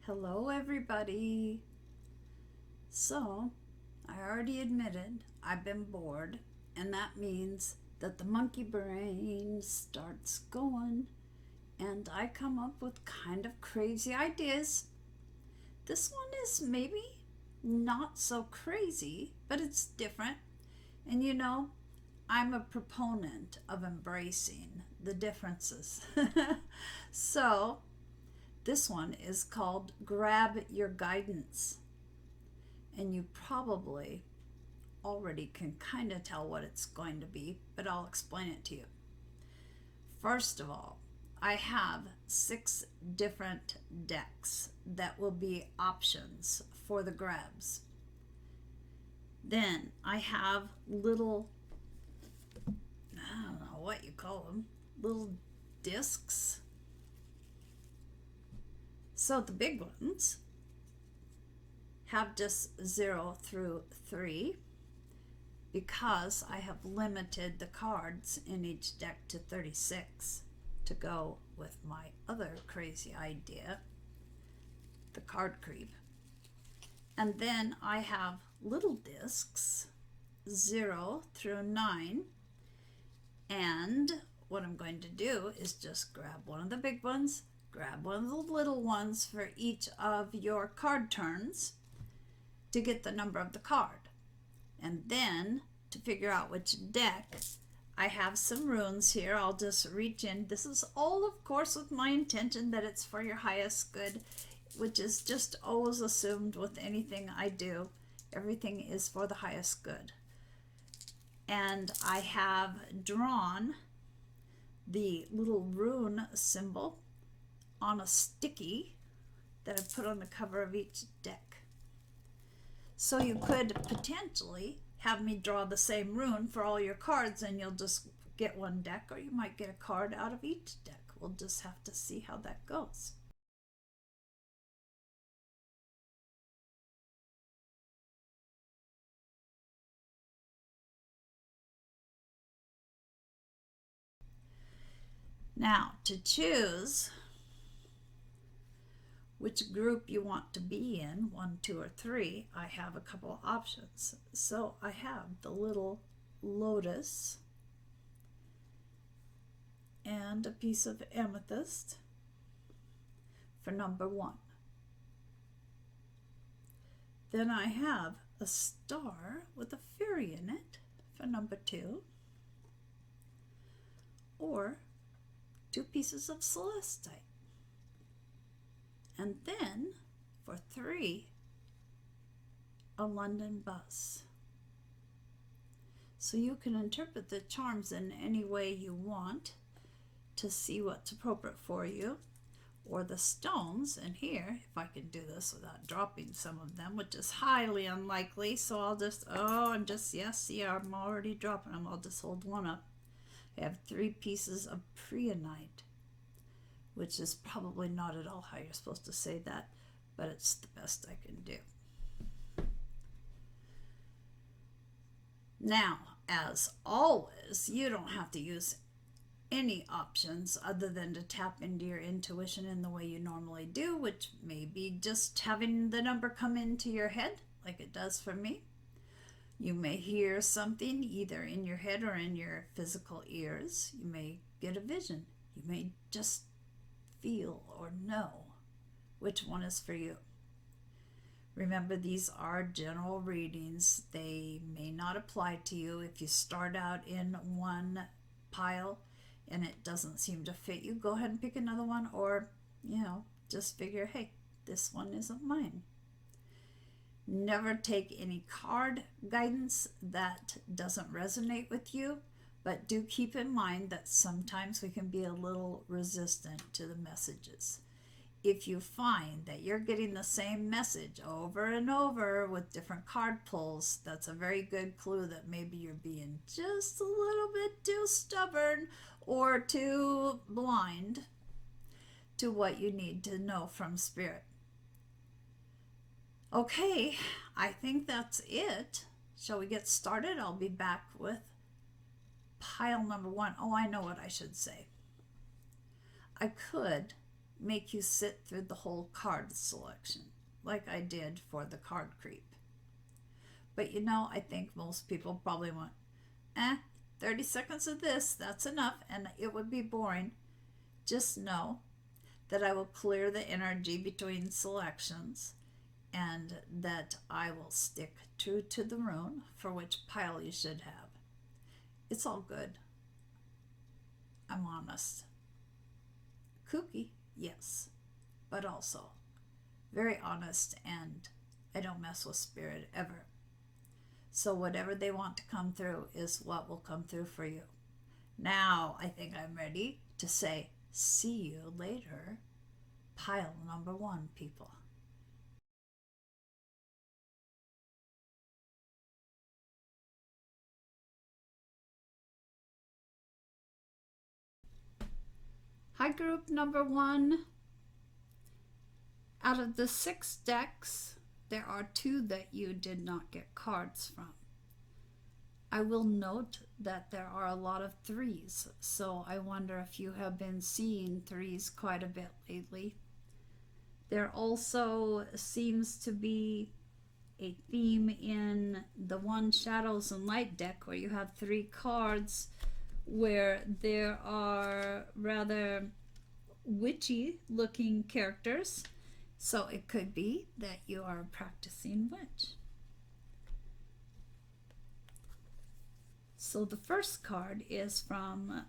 Hello, everybody. So, I already admitted I've been bored, and that means that the monkey brain starts going, and I come up with kind of crazy ideas. This one is maybe not so crazy, but it's different. And I'm a proponent of embracing the differences. So, this one is called Grab Your Guidance. And you probably already can kind of tell what it's going to be, but I'll explain it to you. First of all, I have 6 different decks that will be options for the grabs. Then I have little, I don't know what you call them, little discs. So the big ones have just 0 through 3 because I have limited the cards in each deck to 36 to go with my other crazy idea, the card creep. And then I have little discs 0 through 9, and what I'm going to do is just grab one of the big ones, grab one of the little ones for each of your card turns to get the number of the card. And then to figure out which deck, I have some runes here. I'll just reach in. This is all, of course, with my intention that it's for your highest good, which is just always assumed with anything I do. Everything is for the highest good. And I have drawn the little rune symbol on a sticky that I put on the cover of each deck. So you could potentially have me draw the same rune for all your cards and you'll just get one deck, or you might get a card out of each deck. We'll just have to see how that goes. Now, to choose which group you want to be in, 1, 2, or 3, I have a couple options. So I have the little lotus and a piece of amethyst for number 1. Then I have a star with a fairy in it for number 2, or 2 pieces of celestite. And then for 3, a London bus. So you can interpret the charms in any way you want to see what's appropriate for you. Or the stones, and here, if I can do this without dropping some of them, which is highly unlikely, so I'll just, yes, see, I'm already dropping them. I'll just hold one up. I have 3 pieces of preonite, which is probably not at all how you're supposed to say that, but it's the best I can do. Now, as always, you don't have to use any options other than to tap into your intuition in the way you normally do, which may be just having the number come into your head like it does for me. You may hear something either in your head or in your physical ears. You may get a vision. You may just feel or know which one is for you. Remember, these are general readings. They may not apply to you. If you start out in one pile and it doesn't seem to fit you, go ahead and pick another one, or just figure, hey, this one isn't mine. Never take any card guidance that doesn't resonate with you, but do keep in mind that sometimes we can be a little resistant to the messages. If you find that you're getting the same message over and over with different card pulls, that's a very good clue that maybe you're being just a little bit too stubborn or too blind to what you need to know from Spirit. Okay, I think that's it. Shall we get started? I'll be back with pile number 1. Oh, I know what I should say. I could make you sit through the whole card selection, like I did for the card creep. But I think most people probably want, 30 seconds of this, that's enough, and it would be boring. Just know that I will clear the energy between selections and that I will stick true to the rune for which pile you should have. It's all good. I'm honest. Kooky, yes, but also very honest, and I don't mess with spirit ever. So whatever they want to come through is what will come through for you. Now I think I'm ready to say, see you later. Pile number 1, people. Hi, group number 1. Out of the 6 decks, there are 2 that you did not get cards from. I will note that there are a lot of 3s, so I wonder if you have been seeing 3s quite a bit lately. There also seems to be a theme in the One Shadows and Light deck where you have 3 cards where there are rather witchy looking characters. So it could be that you are a practicing witch. So the first card is from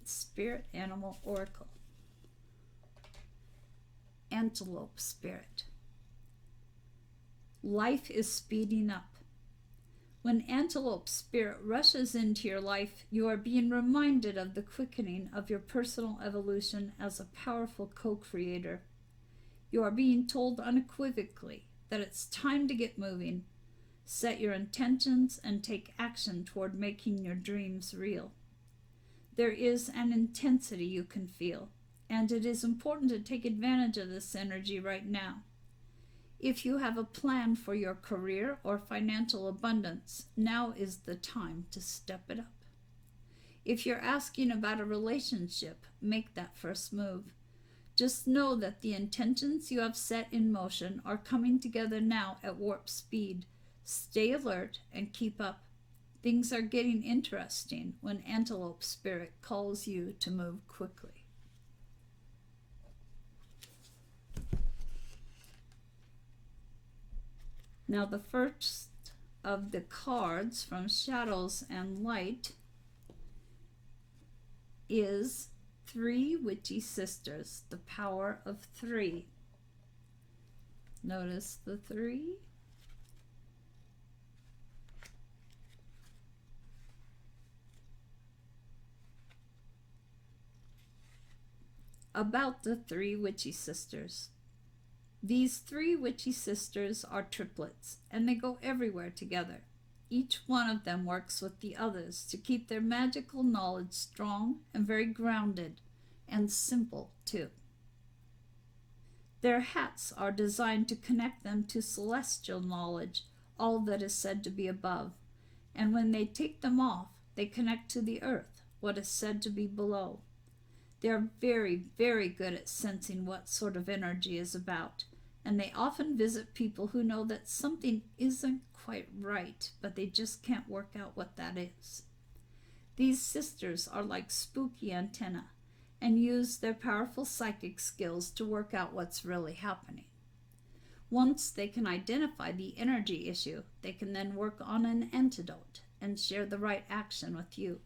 Spirit Animal Oracle. Antelope Spirit. Life is speeding up. When Antelope Spirit rushes into your life, you are being reminded of the quickening of your personal evolution as a powerful co-creator. You are being told unequivocally that it's time to get moving, set your intentions, and take action toward making your dreams real. There is an intensity you can feel, and it is important to take advantage of this energy right now. If you have a plan for your career or financial abundance, now is the time to step it up. If you're asking about a relationship, make that first move. Just know that the intentions you have set in motion are coming together now at warp speed. Stay alert and keep up. Things are getting interesting when Antelope Spirit calls you to move quickly. Now the first of the cards from Shadows and Light is 3 Witchy Sisters, the power of 3. Notice the 3. About the 3 Witchy Sisters. These 3 Witchy Sisters are triplets, and they go everywhere together. Each one of them works with the others to keep their magical knowledge strong and very grounded, and simple too. Their hats are designed to connect them to celestial knowledge, all that is said to be above, and when they take them off, they connect to the earth, what is said to be below. They are very, very good at sensing what sort of energy is about, and they often visit people who know that something isn't quite right, but they just can't work out what that is. These sisters are like spooky antennae and use their powerful psychic skills to work out what's really happening. Once they can identify the energy issue, they can then work on an antidote and share the right action with you.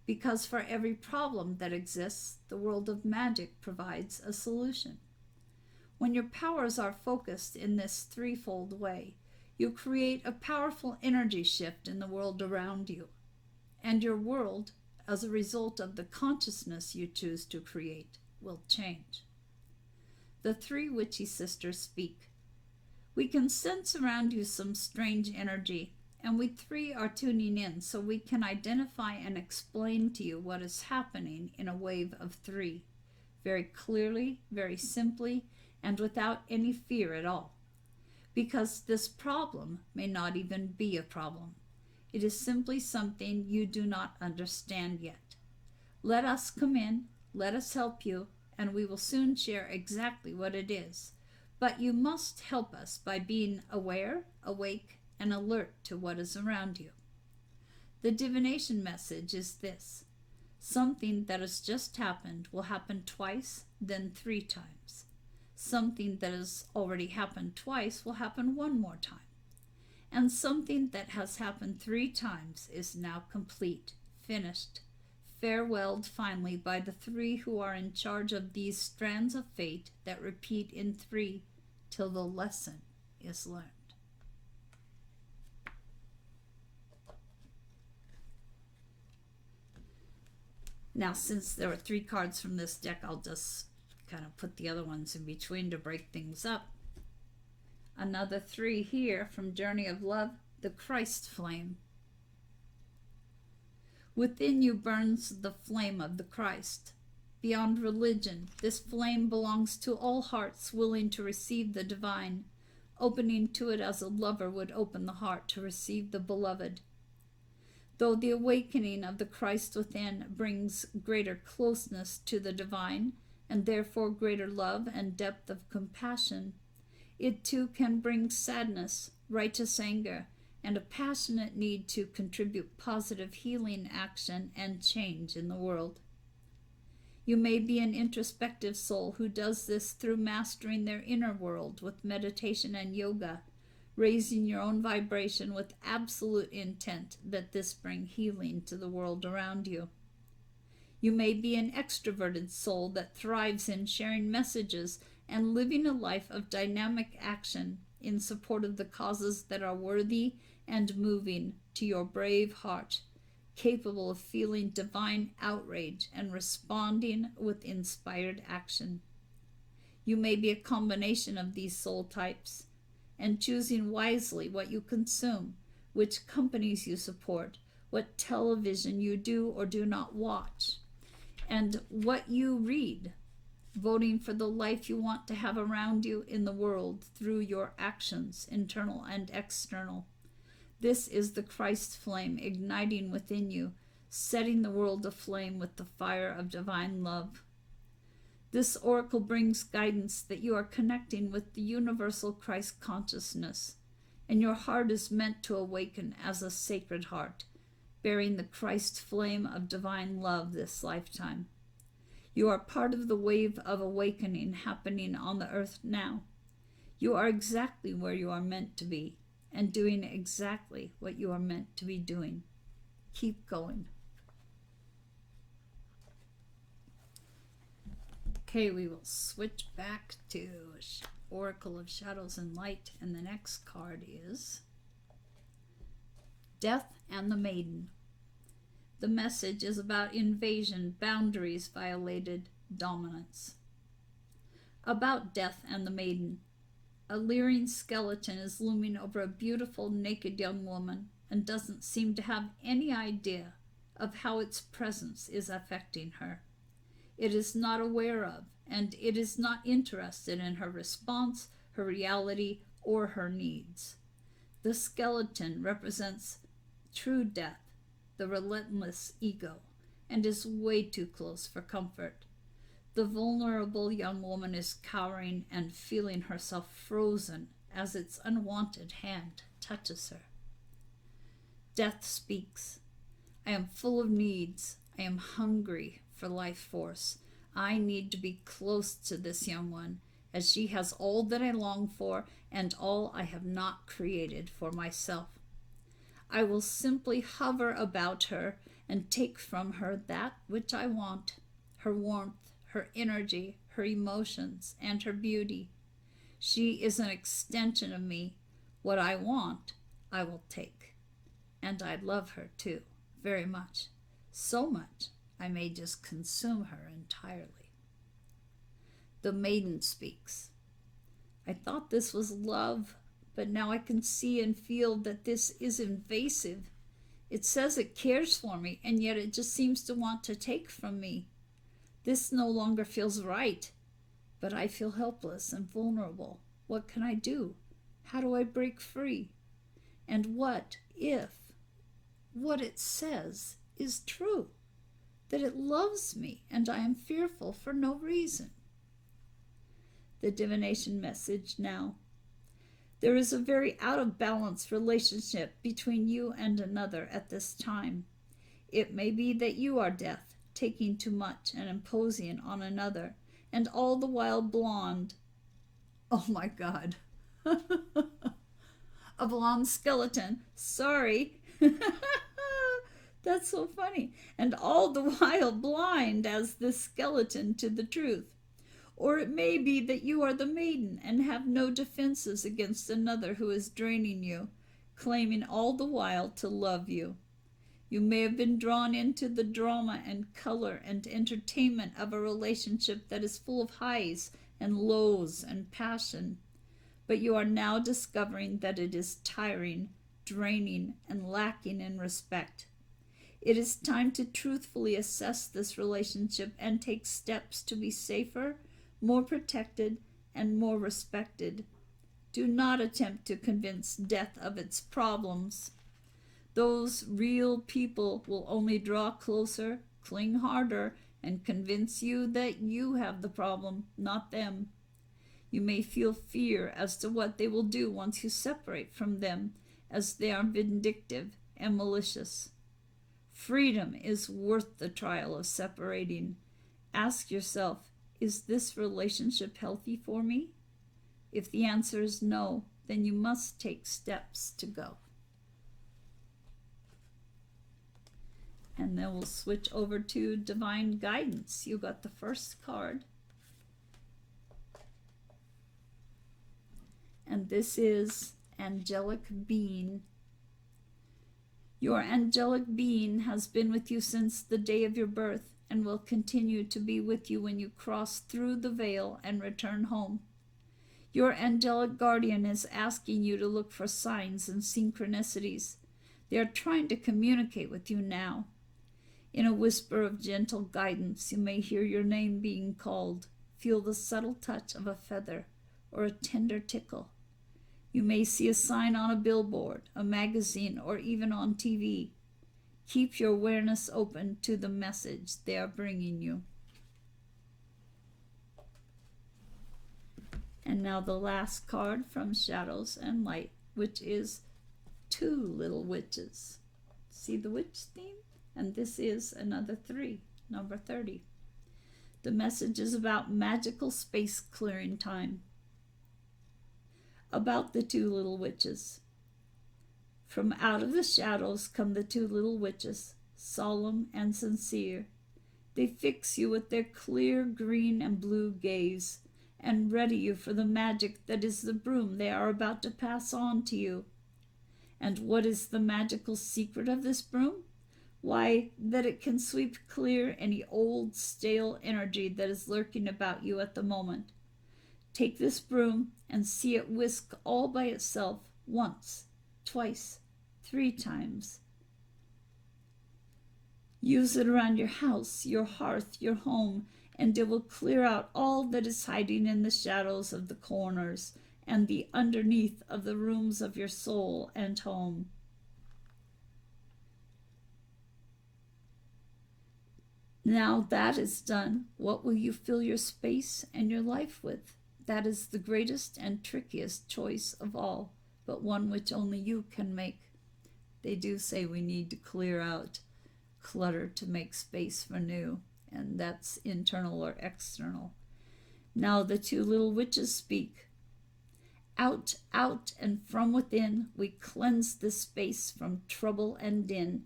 Because for every problem that exists, the world of magic provides a solution. When your powers are focused in this threefold way, you create a powerful energy shift in the world around you, and your world, as a result of the consciousness you choose to create, will change. The 3 Witchy Sisters speak. We can sense around you some strange energy, and we 3 are tuning in so we can identify and explain to you what is happening in a wave of 3, very clearly, very simply, and without any fear at all. Because this problem may not even be a problem. It is simply something you do not understand yet. Let us come in, let us help you, and we will soon share exactly what it is. But you must help us by being aware, awake, and alert to what is around you. The divination message is this: something that has just happened will happen twice, then 3 times. Something that has already happened twice will happen 1 more time. And something that has happened 3 times is now complete, finished, farewelled finally by the 3 who are in charge of these strands of fate that repeat in 3 till the lesson is learned. Now, since there are 3 cards from this deck, I'll just kind of put the other ones in between to break things up. Another 3 here from Journey of Love, the Christ Flame. Within you burns the flame of the Christ. Beyond religion, this flame belongs to all hearts willing to receive the divine, opening to it as a lover would open the heart to receive the beloved. Though the awakening of the Christ within brings greater closeness to the divine, and therefore greater love and depth of compassion, it too can bring sadness, righteous anger, and a passionate need to contribute positive healing action and change in the world. You may be an introspective soul who does this through mastering their inner world with meditation and yoga, raising your own vibration with absolute intent that this bring healing to the world around you. You may be an extroverted soul that thrives in sharing messages and living a life of dynamic action in support of the causes that are worthy and moving to your brave heart, capable of feeling divine outrage and responding with inspired action. You may be a combination of these soul types, and choosing wisely what you consume, which companies you support, what television you do or do not watch, and what you read, voting for the life you want to have around you in the world through your actions, internal and external. This is the Christ flame igniting within you, setting the world aflame with the fire of divine love. This oracle brings guidance that you are connecting with the universal Christ consciousness, and your heart is meant to awaken as a sacred heart, bearing the Christ flame of divine love this lifetime. You are part of the wave of awakening happening on the earth now. You are exactly where you are meant to be, and doing exactly what you are meant to be doing. Keep going. Okay, we will switch back to Oracle of Shadows and Light, and the next card is Death and the Maiden. The message is about invasion, boundaries violated, dominance. About Death and the Maiden. A leering skeleton is looming over a beautiful naked young woman and doesn't seem to have any idea of how its presence is affecting her. It is not aware of, and it is not interested in her response, her reality, or her needs. The skeleton represents true death, the relentless ego, and is way too close for comfort. The vulnerable young woman is cowering and feeling herself frozen as its unwanted hand touches her. Death speaks. I am full of needs. I am hungry for life force. I need to be close to this young one, as she has all that I long for and all I have not created for myself. I will simply hover about her and take from her that which I want, her warmth, her energy, her emotions, and her beauty. She is an extension of me. What I want, I will take. And I love her too, very much. So much, I may just consume her entirely. The maiden speaks. I thought this was love, but now I can see and feel that this is invasive. It says it cares for me, and yet it just seems to want to take from me. This no longer feels right, but I feel helpless and vulnerable. What can I do? How do I break free? And what if what it says is true? that it loves me and I am fearful for no reason. The divination message now. There is a very out of balance relationship between you and another at this time. It may be that you are death, taking too much and imposing on another, and all the while blonde. Oh my God. A blonde skeleton. Sorry. That's so funny. And all the while blind as this skeleton to the truth. Or it may be that you are the maiden and have no defenses against another who is draining you, claiming all the while to love you. You may have been drawn into the drama and color and entertainment of a relationship that is full of highs and lows and passion, but you are now discovering that it is tiring, draining, and lacking in respect. It is time to truthfully assess this relationship and take steps to be safer, more protected, and more respected. Do not attempt to convince death of its problems. Those real people will only draw closer, cling harder, and convince you that you have the problem, not them. You may feel fear as to what they will do once you separate from them, as they are vindictive and malicious. Freedom is worth the trial of separating. Ask yourself, is this relationship healthy for me? If the answer is no, then you must take steps to go. And then we'll switch over to Divine Guidance. You got the first card. And this is Angelic Being. Your angelic being has been with you since the day of your birth and will continue to be with you when you cross through the veil and return home. Your angelic guardian is asking you to look for signs and synchronicities. They are trying to communicate with you now. In a whisper of gentle guidance, you may hear your name being called, feel the subtle touch of a feather or a tender tickle. You may see a sign on a billboard, a magazine, or even on TV. Keep your awareness open to the message they are bringing you. And now the last card from Shadows and Light, which is Two Little Witches. See the witch theme? And this is another 3, number 30. The message is about magical space clearing time. About the two little witches. From out of the shadows come the two little witches, solemn and sincere. They fix you with their clear green and blue gaze and ready you for the magic that is the broom they are about to pass on to you. And what is the magical secret of this broom? Why, that it can sweep clear any old, stale energy that is lurking about you at the moment. Take this broom and see it whisk all by itself once, twice, 3 times. Use it around your house, your hearth, your home, and it will clear out all that is hiding in the shadows of the corners and the underneath of the rooms of your soul and home. Now that is done, what will you fill your space and your life with? That is the greatest and trickiest choice of all, but one which only you can make. They do say we need to clear out clutter to make space for new, and that's internal or external. Now the two little witches speak. Out, out, and from within we cleanse this space from trouble and din.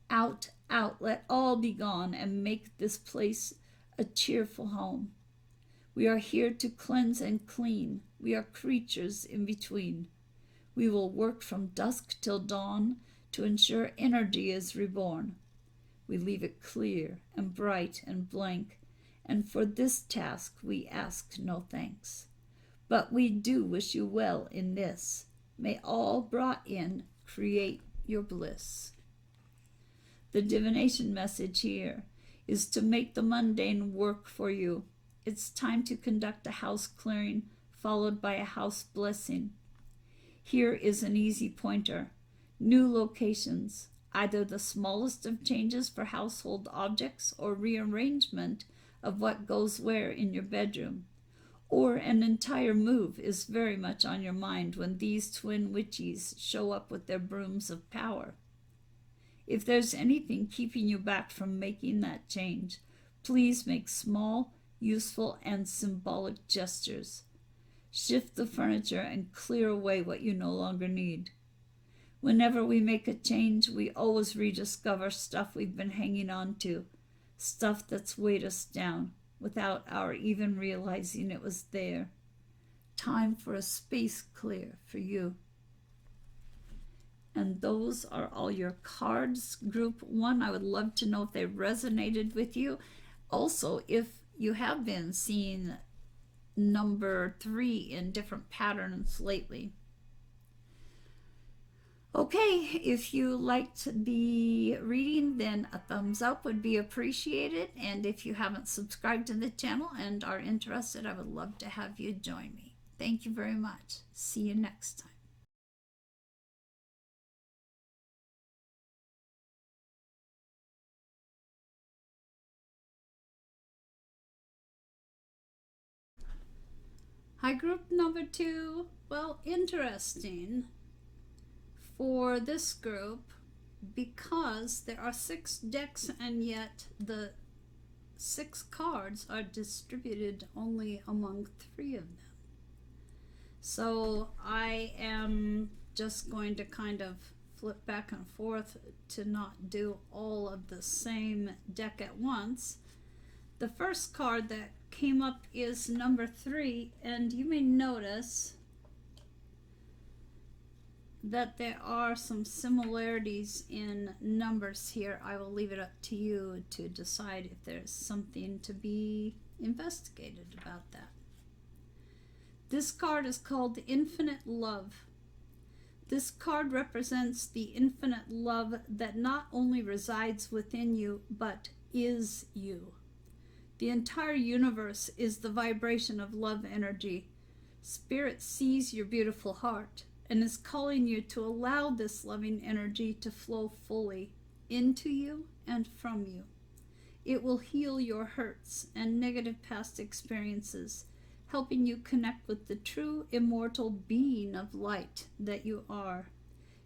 Out, out, let all be gone and make this place a cheerful home. We are here to cleanse and clean. We are creatures in between. We will work from dusk till dawn to ensure energy is reborn. We leave it clear and bright and blank, and for this task we ask no thanks. But we do wish you well in this. May all brought in create your bliss. The divination message here is to make the mundane work for you. It's time to conduct a house clearing followed by a house blessing. Here is an easy pointer. New locations, either the smallest of changes for household objects or rearrangement of what goes where in your bedroom, or an entire move is very much on your mind when these twin witches show up with their brooms of power. If there's anything keeping you back from making that change, please make small, useful, and symbolic gestures. Shift the furniture and clear away what you no longer need. Whenever we make a change, we always rediscover stuff we've been hanging on to, stuff that's weighed us down, without our even realizing it was there. Time for a space clear for you. And those are all your cards. Group 1, I would love to know if they resonated with you. Also, if you have been seeing number 3 in different patterns lately. Okay, if you liked the reading, then a thumbs up would be appreciated. And if you haven't subscribed to the channel and are interested, I would love to have you join me. Thank you very much. See you next time. Hi, group number 2. Well, interesting for this group, because there are 6 decks and yet the 6 cards are distributed only among 3 of them. So I am just going to kind of flip back and forth to not do all of the same deck at once. The first card that came up is number 3, and you may notice that there are some similarities in numbers here. I will leave it up to you to decide if there's something to be investigated about that. This card is called the Infinite Love. This card represents the infinite love that not only resides within you, but is you. The entire universe is the vibration of love energy. Spirit sees your beautiful heart and is calling you to allow this loving energy to flow fully into you and from you. It will heal your hurts and negative past experiences, helping you connect with the true immortal being of light that you are.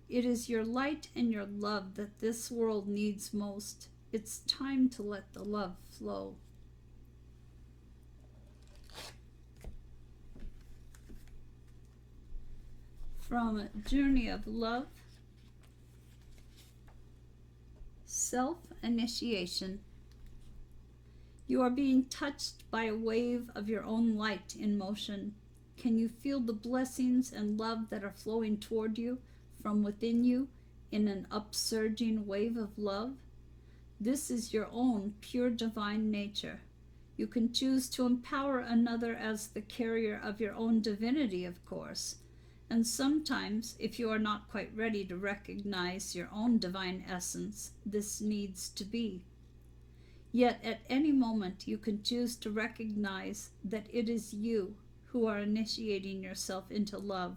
It is your light and your love that this world needs most. It's time to let the love flow. From Journey of Love, Self-Initiation. You are being touched by a wave of your own light in motion. Can you feel the blessings and love that are flowing toward you from within you in an upsurging wave of love? This is your own pure divine nature. You can choose to empower another as the carrier of your own divinity, of course. And sometimes, if you are not quite ready to recognize your own divine essence, this needs to be. Yet at any moment you can choose to recognize that it is you who are initiating yourself into love,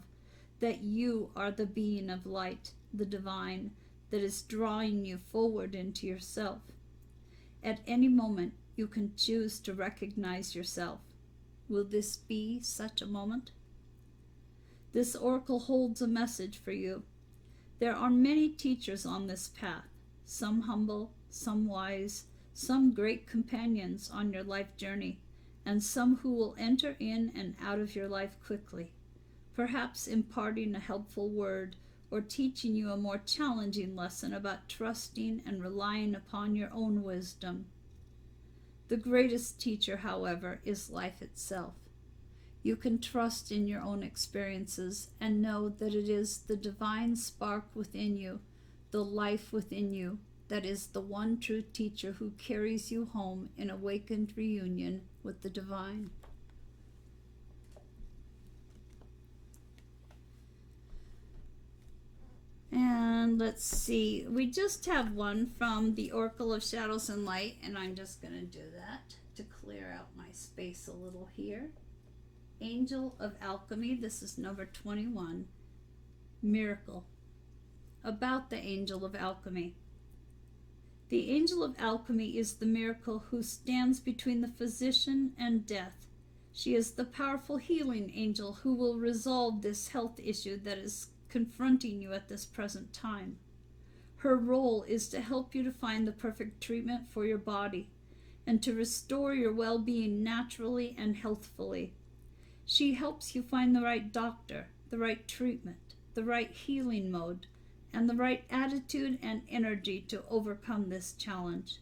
that you are the being of light, the divine, that is drawing you forward into yourself. At any moment you can choose to recognize yourself. Will this be such a moment? This oracle holds a message for you. There are many teachers on this path, some humble, some wise, some great companions on your life journey, and some who will enter in and out of your life quickly, perhaps imparting a helpful word or teaching you a more challenging lesson about trusting and relying upon your own wisdom. The greatest teacher, however, is life itself. You can trust in your own experiences and know that it is the divine spark within you, the life within you, that is the one true teacher who carries you home in awakened reunion with the divine. And let's see, we just have one from the Oracle of Shadows and Light, and I'm just going to do that to clear out my space a little here. Angel of Alchemy, this is number 21, Miracle. about the angel of alchemy. The angel of alchemy is the miracle who stands between the physician and death. She is the powerful healing angel who will resolve this health issue that is confronting you at this present time. Her role is to help you to find the perfect treatment for your body and to restore your well-being naturally and healthfully. She helps you find the right doctor, the right treatment, the right healing mode, and the right attitude and energy to overcome this challenge.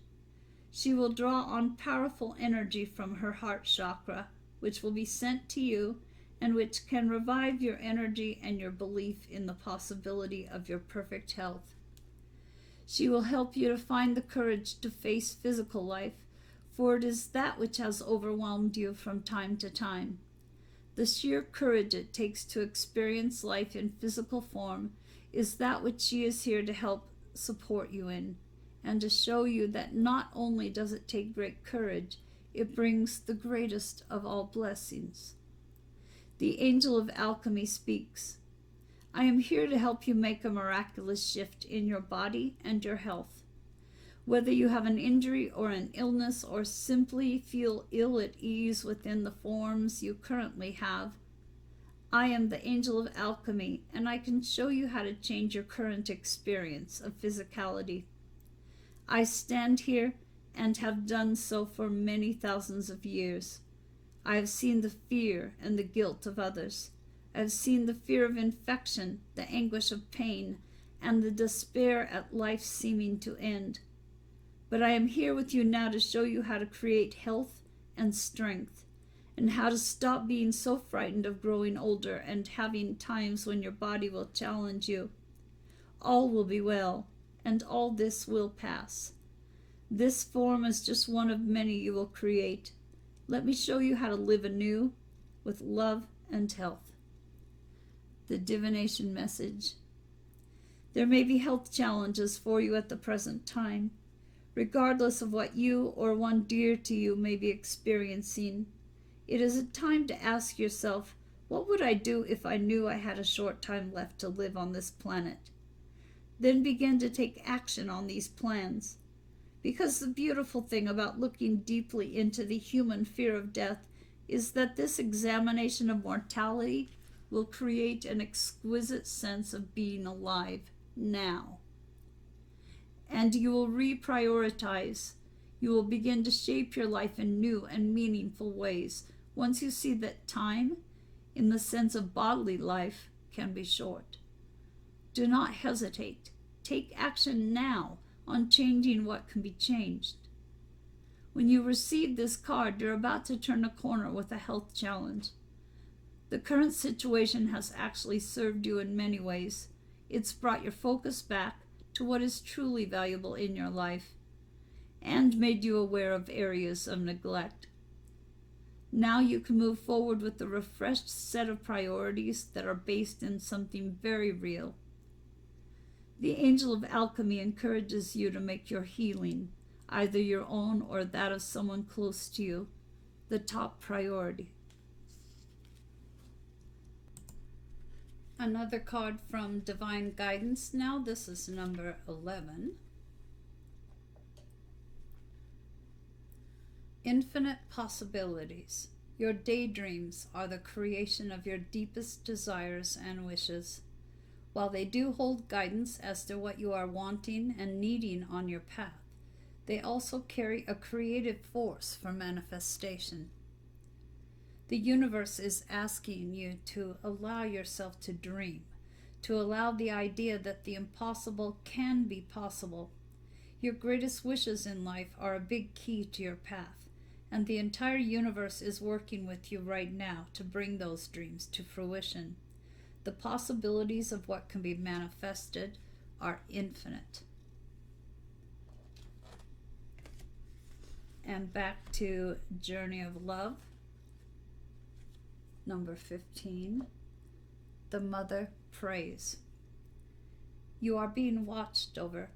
She will draw on powerful energy from her heart chakra, which will be sent to you and which can revive your energy and your belief in the possibility of your perfect health. She will help you to find the courage to face physical life, for it is that which has overwhelmed you from time to time. The sheer courage it takes to experience life in physical form is that which she is here to help support you in, and to show you that not only does it take great courage, it brings the greatest of all blessings. The angel of alchemy speaks. I am here to help you make a miraculous shift in your body and your health. Whether you have an injury or an illness or simply feel ill at ease within the forms you currently have, I am the angel of alchemy, and I can show you how to change your current experience of physicality. I stand here and have done so for many thousands of years. I have seen the fear and the guilt of others. I have seen the fear of infection, the anguish of pain, and the despair at life seeming to end. But I am here with you now to show you how to create health and strength, and how to stop being so frightened of growing older and having times when your body will challenge you. All will be well, and all this will pass. This form is just one of many you will create. Let me show you how to live anew with love and health. The divination message. There may be health challenges for you at the present time, regardless of what you or one dear to you may be experiencing. It is a time to ask yourself, what would I do if I knew I had a short time left to live on this planet? Then begin to take action on these plans. Because the beautiful thing about looking deeply into the human fear of death is that this examination of mortality will create an exquisite sense of being alive now. And you will reprioritize. You will begin to shape your life in new and meaningful ways once you see that time, in the sense of bodily life, can be short. Do not hesitate. Take action now on changing what can be changed. When you receive this card, you're about to turn a corner with a health challenge. The current situation has actually served you in many ways. It's brought your focus back to what is truly valuable in your life and made you aware of areas of neglect. Now you can move forward with a refreshed set of priorities that are based in something very real. The angel of alchemy encourages you to make your healing, either your own or that of someone close to you, the top priority. Another card from Divine Guidance now. This is number 11. Infinite possibilities. Your daydreams are the creation of your deepest desires and wishes. While they do hold guidance as to what you are wanting and needing on your path, they also carry a creative force for manifestation. The universe is asking you to allow yourself to dream, to allow the idea that the impossible can be possible. Your greatest wishes in life are a big key to your path, and the entire universe is working with you right now to bring those dreams to fruition. The possibilities of what can be manifested are infinite. And back to Journey of Love. Number 15, the mother prays. You are being watched over.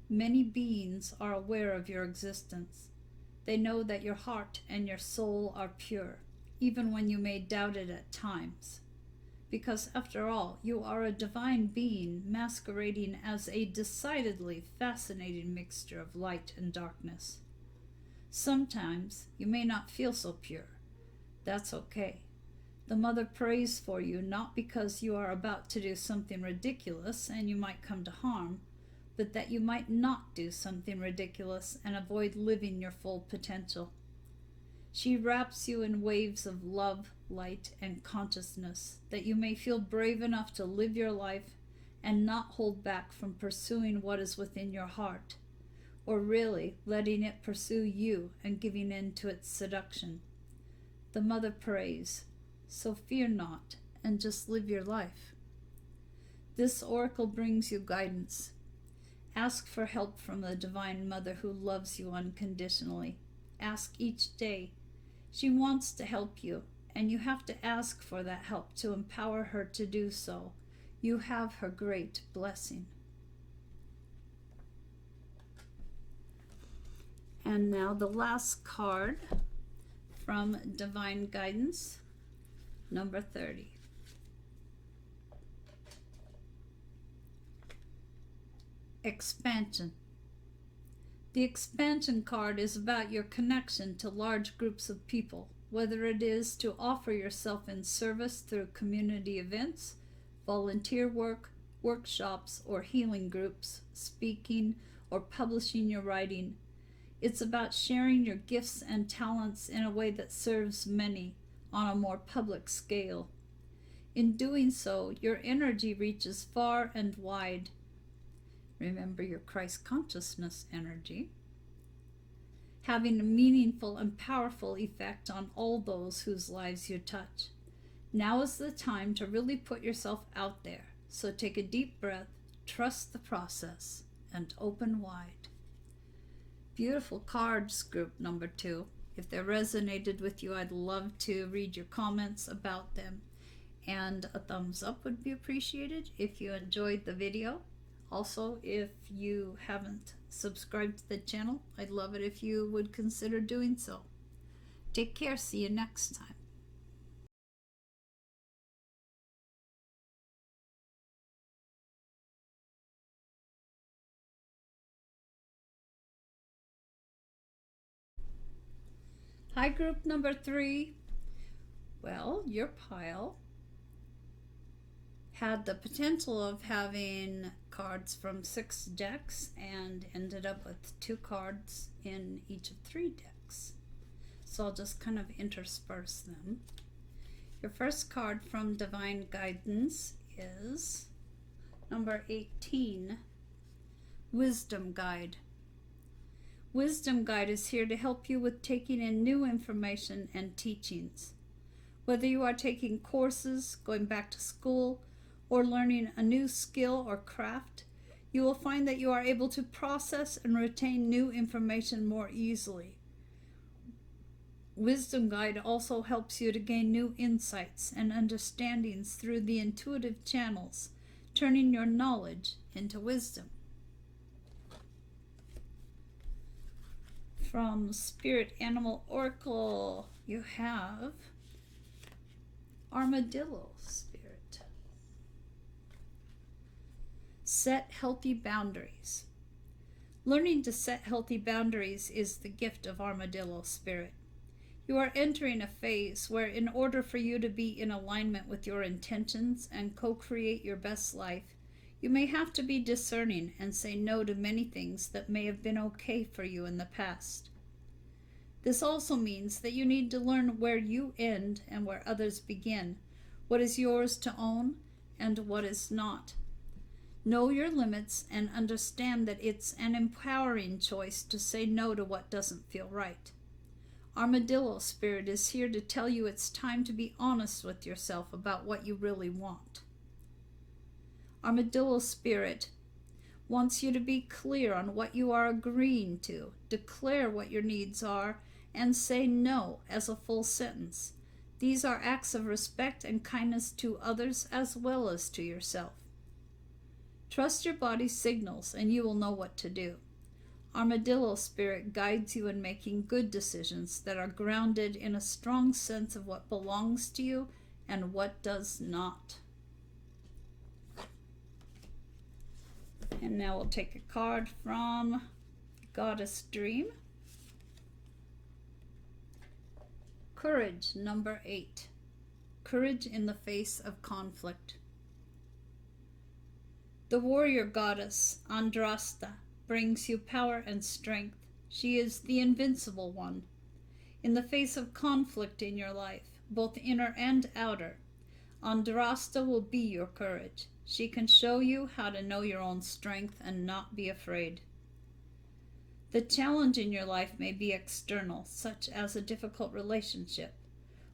Many beings are aware of your existence. They know that your heart and your soul are pure, even when you may doubt it at times. because after all, you are a divine being masquerading as a decidedly fascinating mixture of light and darkness. Sometimes you may not feel so pure. That's okay. The Mother prays for you not because you are about to do something ridiculous and you might come to harm, but that you might not do something ridiculous and avoid living your full potential. She wraps you in waves of love, light, and consciousness, that you may feel brave enough to live your life and not hold back from pursuing what is within your heart, or really letting it pursue you and giving in to its seduction. The Mother prays, so fear not and just live your life. This oracle brings you guidance. Ask for help from the Divine Mother who loves you unconditionally. Ask each day. She wants to help you, and you have to ask for that help to empower her to do so. You have her great blessing. And now the last card from Divine Guidance, number 30. Expansion. The expansion card is about your connection to large groups of people, whether it is to offer yourself in service through community events, volunteer work, workshops, or healing groups, speaking, or publishing your writing. It's about sharing your gifts and talents in a way that serves many on a more public scale. In doing so, your energy reaches far and wide. Remember your Christ consciousness energy, having a meaningful and powerful effect on all those whose lives you touch. Now is the time to really put yourself out there. So take a deep breath, trust the process, and open wide. Beautiful cards, group number 2. If they resonated with you, I'd love to read your comments about them. And a thumbs up would be appreciated if you enjoyed the video. Also, if you haven't subscribed to the channel, I'd love it if you would consider doing so. Take care. See you next time. Hi, group number 3. Well, your pile had the potential of having cards from 6 decks and ended up with 2 cards in each of 3 decks. So I'll just kind of intersperse them. Your first card from Divine Guidance is number 18, Wisdom Guide. Wisdom Guide is here to help you with taking in new information and teachings. Whether you are taking courses, going back to school, or learning a new skill or craft, you will find that you are able to process and retain new information more easily. Wisdom Guide also helps you to gain new insights and understandings through the intuitive channels, turning your knowledge into wisdom. From Spirit Animal Oracle, you have Armadillo Spirit. Set healthy boundaries. Learning to set healthy boundaries is the gift of Armadillo Spirit. You are entering a phase where, in order for you to be in alignment with your intentions and co-create your best life, you may have to be discerning and say no to many things that may have been okay for you in the past. This also means that you need to learn where you end and where others begin, what is yours to own and what is not. Know your limits and understand that it's an empowering choice to say no to what doesn't feel right. Armadillo Spirit is here to tell you it's time to be honest with yourself about what you really want. Armadillo Spirit wants you to be clear on what you are agreeing to, declare what your needs are, and say no as a full sentence. These are acts of respect and kindness to others as well as to yourself. Trust your body's signals and you will know what to do. Armadillo Spirit guides you in making good decisions that are grounded in a strong sense of what belongs to you and what does not. And now we'll take a card from Goddess Dream. Courage, number 8. Courage in the face of conflict. The warrior goddess, Andrasta, brings you power and strength. She is the invincible one. In the face of conflict in your life, both inner and outer, Andrasta will be your courage. She can show you how to know your own strength and not be afraid. The challenge in your life may be external, such as a difficult relationship,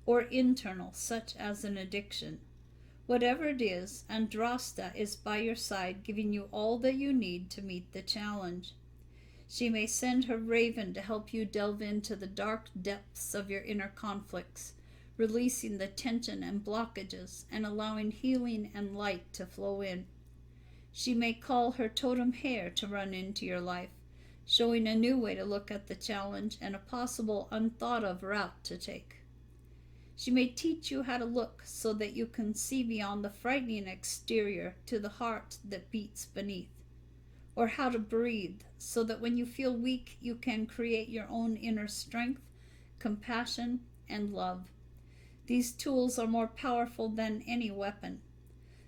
or internal, such as an addiction. Whatever it is, Andrasta is by your side, giving you all that you need to meet the challenge. She may send her raven to help you delve into the dark depths of your inner conflicts, releasing the tension and blockages and allowing healing and light to flow in. She may call her totem hare to run into your life, showing a new way to look at the challenge and a possible unthought of route to take. She may teach you how to look so that you can see beyond the frightening exterior to the heart that beats beneath, or how to breathe so that when you feel weak you can create your own inner strength, compassion, and love. These tools are more powerful than any weapon.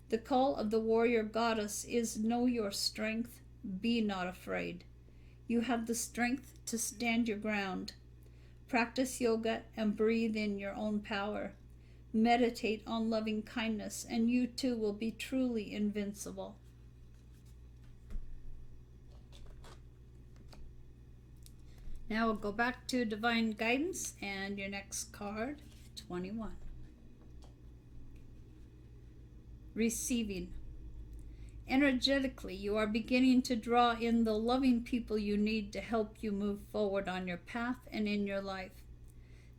The call of the warrior goddess is know your strength, be not afraid. You have the strength to stand your ground. Practice yoga and breathe in your own power. Meditate on loving kindness, and you too will be truly invincible. Now we'll go back to Divine Guidance and your next card, 21. Receiving. Energetically, you are beginning to draw in the loving people you need to help you move forward on your path and in your life.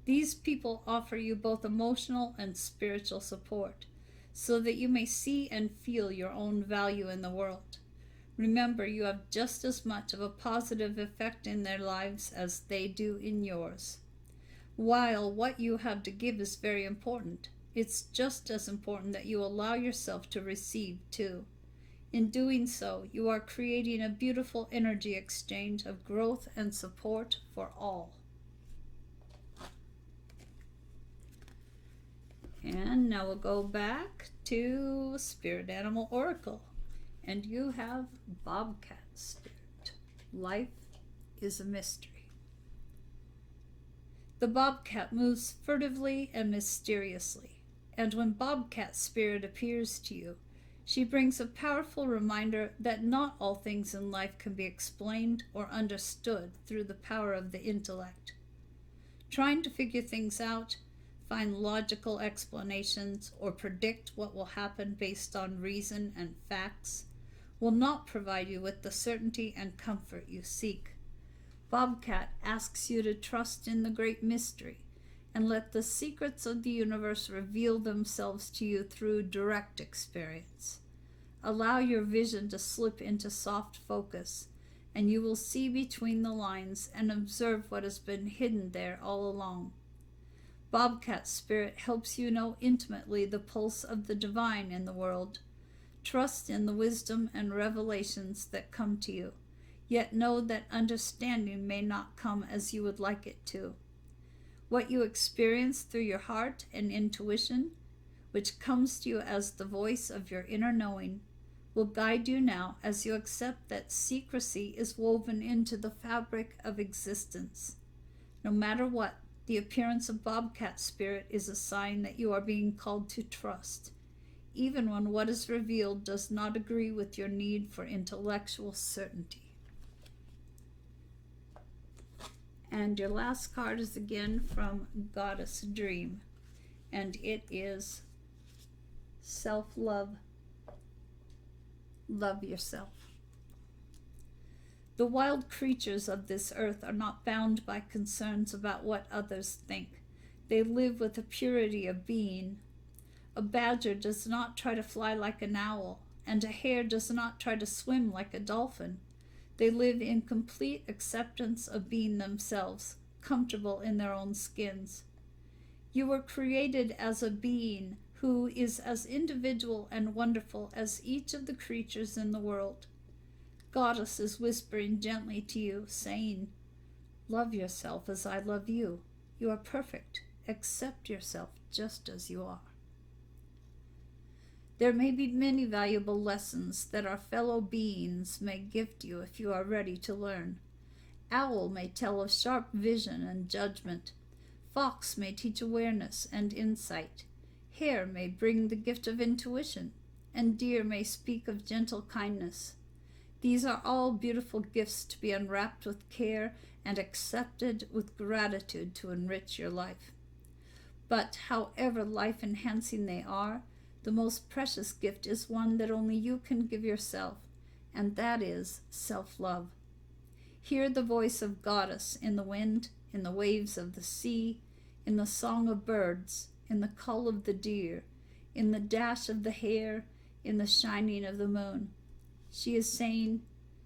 These people offer you both emotional and spiritual support, so that you may see and feel your own value in the world. Remember, you have just as much of a positive effect in their lives as they do in yours. While what you have to give is very important, it's just as important that you allow yourself to receive too. In doing so, you are creating a beautiful energy exchange of growth and support for all. And now we'll go back to Spirit Animal Oracle. And you have Bobcat Spirit. Life is a mystery. The bobcat moves furtively and mysteriously, and when Bobcat Spirit appears to you, she brings a powerful reminder that not all things in life can be explained or understood through the power of the intellect. Trying to figure things out, find logical explanations, or predict what will happen based on reason and facts will not provide you with the certainty and comfort you seek. Bobcat asks you to trust in the great mystery and let the secrets of the universe reveal themselves to you through direct experience. Allow your vision to slip into soft focus, and you will see between the lines and observe what has been hidden there all along. Bobcat Spirit helps you know intimately the pulse of the divine in the world. Trust in the wisdom and revelations that come to you, yet know that understanding may not come as you would like it to. What you experience through your heart and intuition, which comes to you as the voice of your inner knowing, will guide you now as you accept that secrecy is woven into the fabric of existence. No matter what, the appearance of Bobcat Spirit is a sign that you are being called to trust, even when what is revealed does not agree with your need for intellectual certainty. And your last card is again from Goddess Dream, and it is self-love. Love yourself. The wild creatures of this earth are not bound by concerns about what others think. They live with a purity of being. A badger does not try to fly like an owl, and a hare does not try to swim like a dolphin. They live in complete acceptance of being themselves, comfortable in their own skins. You were created as a being who is as individual and wonderful as each of the creatures in the world. Goddess is whispering gently to you, saying, "Love yourself as I love you. You are perfect. Accept yourself just as you are." There may be many valuable lessons that our fellow beings may gift you if you are ready to learn. Owl may tell of sharp vision and judgment. Fox may teach awareness and insight. Hare may bring the gift of intuition, and deer may speak of gentle kindness. These are all beautiful gifts to be unwrapped with care and accepted with gratitude to enrich your life. But however life-enhancing they are, the most precious gift is one that only you can give yourself, and that is self-love. Hear the voice of Goddess in the wind, in the waves of the sea, in the song of birds, in the call of the deer, in the dash of the hare, in the shining of the moon. She is saying,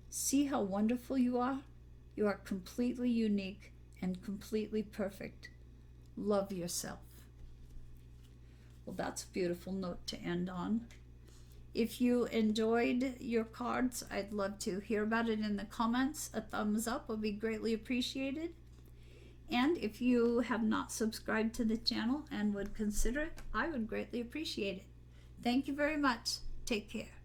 "See how wonderful you are? You are completely unique and completely perfect. Love yourself." Well, that's a beautiful note to end on. If you enjoyed your cards, I'd love to hear about it in the comments. A thumbs up would be greatly appreciated. And if you have not subscribed to the channel and would consider it, I would greatly appreciate it. Thank you very much. Take care.